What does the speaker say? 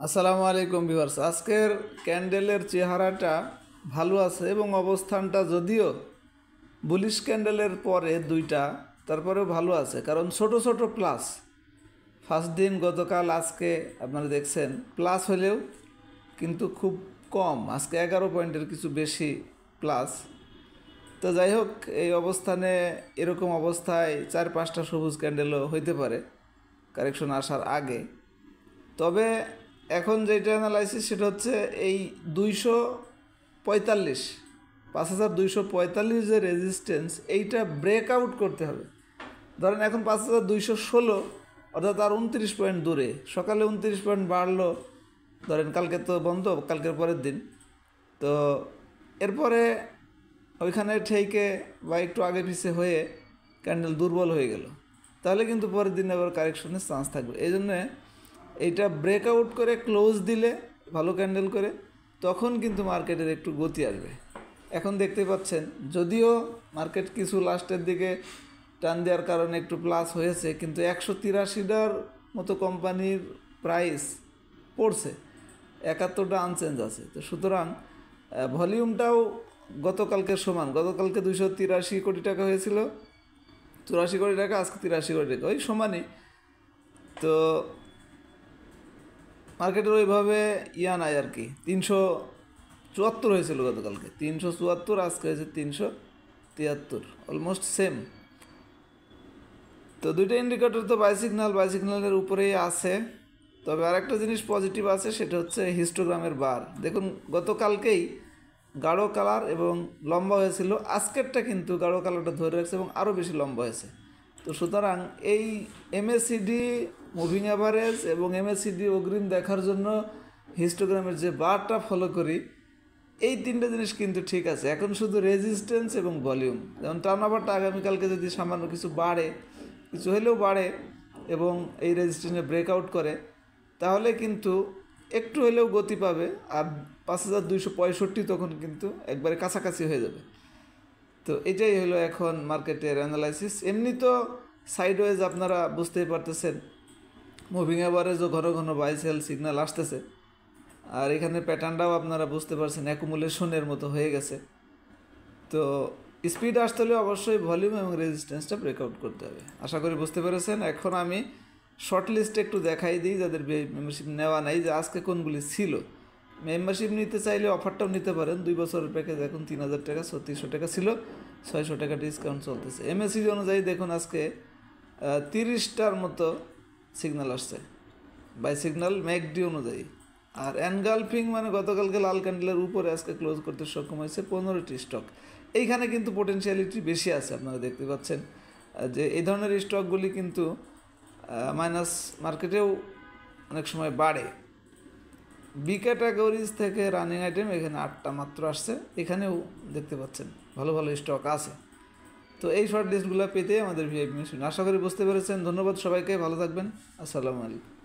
আসসালামু আলাইকুম ভিউয়ার্স। আজকের ক্যান্ডেলের চেহারাটা ভালো আছে এবং অবস্থানটা যদিও বুলিশ ক্যান্ডেলের পরে দুইটা তারপরেও ভালো আছে, কারণ ছোট ছোট প্লাস ফার্স্ট দিন গতকাল আজকে আপনারা দেখছেন প্লাস হলেও কিন্তু খুব কম, আজকে 11 পয়েন্টের কিছু বেশি প্লাস। তো যাই হোক, এই অবস্থানে এরকম অবস্থায় 4-5টা সবুজ ক্যান্ডেলও হইতে পারে কারেকশন আসার আগে। তবে এখন যেটা অ্যানালাইসিস সেটা হচ্ছে এই 245 5245 যে রেজিস্ট্যান্স, এইটা ব্রেকআউট করতে হবে। ধরেন এখন 5216, অর্থাৎ আর 29 পয়েন্ট দূরে। সকালে 29 পয়েন্ট বাড়লো, ধরেন কালকে তো বন্ধ, কালকের পরের দিন। তো এরপরে ওইখানে ঠেকে বা একটু আগে পিছিয়ে হয়ে ক্যান্ডেল দুর্বল হয়ে গেল, তাহলে কিন্তু পরের দিন আবার কারেকশনের চান্স থাকবে। এই জন্যে এইটা ব্রেকআউট করে ক্লোজ দিলে ভালো ক্যান্ডেল করে, তখন কিন্তু মার্কেটের একটু গতি আসবে। এখন দেখতে পাচ্ছেন যদিও মার্কেট কিছু লাস্টের দিকে টান দেওয়ার কারণে একটু প্লাস হয়েছে, কিন্তু 183টার মতো কোম্পানির প্রাইস পড়ছে, 71টা আনচেঞ্জ আছে। তো সুতরাং ভলিউমটাও গতকালকের সমান। গতকালকে 283 কোটি টাকা হয়েছিল, 84 কোটি টাকা, আজকে 83 কোটি টাকা, ওই সমানই। তো মার্কেটের ওইভাবে নাই আর কি। 374 হয়েছিল গতকালকে, 374, আজকে হয়েছে 373, অলমোস্ট সেম। তো দুইটা ইন্ডিকেটর তো বাইসিগনালের উপরেই আছে। তবে আরেকটা জিনিস পজিটিভ আছে, সেটা হচ্ছে হিস্টোগ্রামের বার। দেখুন গতকালকেই গাঢ় কালার এবং লম্বা হয়েছিল, আজকেরটা কিন্তু গাঢ় কালারটা ধরে রাখছে এবং আরও বেশি লম্বা হয়েছে। তো সুতরাং এই এমএসিডি মুভিং অ্যাভারেজ এবং এমএসিডি অগ্রিম দেখার জন্য হিস্টোগ্রামের যে বারটা ফলো করি, এই তিনটে জিনিস কিন্তু ঠিক আছে। এখন শুধু রেজিস্ট্যান্স এবং ভলিউম, যেমন টার্নওভারটা আগামীকালকে যদি সামান্য কিছু বাড়ে, কিছু হলেও বাড়ে এবং এই রেজিস্ট্যান্সে ব্রেকআউট করে, তাহলে কিন্তু একটু হলেও গতি পাবে। আর 5265 তখন কিন্তু একবারে কাছাকাছি হয়ে যাবে। তো এটাই হলো এখন মার্কেটের অ্যানালাইসিস। এমনি তো সাইডওয়েজ আপনারা বুঝতেই পারতেছেন, মুভিং অ্যাভারেজও ঘন ঘন বাই সেল সিগন্যাল আসতেছে। আর এখানে প্যাটার্নটাও আপনারা বুঝতে পারছেন, অ্যাকুমুলেশনের মতো হয়ে গেছে। তো স্পিড আসতে হলে অবশ্যই ভলিউম এবং রেজিস্ট্যান্সটা ব্রেকআউট করতে হবে। আশা করি বুঝতে পেরেছেন। এখন আমি শর্ট লিস্টে একটু দেখাই দিই যাদের মেম্বারশিপ নেওয়া নাই, যে আজকে কোনগুলি ছিল। মেম্বারশিপ নিতে চাইলে অফারটাও নিতে পারেন। 2 বছরের প্যাকেজ এখন 3000 টাকা, 3600 টাকা ছিল, 600 টাকা ডিসকাউন্ট চলতেছে। এমএসিডি অনুযায়ী দেখুন আজকে 30টার মতো সিগন্যাল আসছে বাই সিগন্যাল ম্যাকডি অনুযায়ী। আর এনগালফিং মানে গতকালকে লাল ক্যান্ডেলের উপরে আজকে ক্লোজ করতে সক্ষম হয়েছে 15টি স্টক। এইখানে কিন্তু পোটেনশিয়ালিটি বেশি আছে, আপনারা দেখতে পাচ্ছেন যে এই ধরনের স্টকগুলি কিন্তু মাইনাস মার্কেটেও অনেক সময় বাড়ে। বি ক্যাটাগরিজ থেকে রানিং আইটেম এখানে 8টা মাত্র আসছে, এখানেও দেখতে পাচ্ছেন ভালো ভালো স্টক আছে। তো এই শর্ট লিস্টগুলো পেতে আমাদের ভিআইপি মেশিন। আশা করি বুঝতে পেরেছেন। ধন্যবাদ সবাইকে, ভালো থাকবেন। আসসালামু আলাইকুম।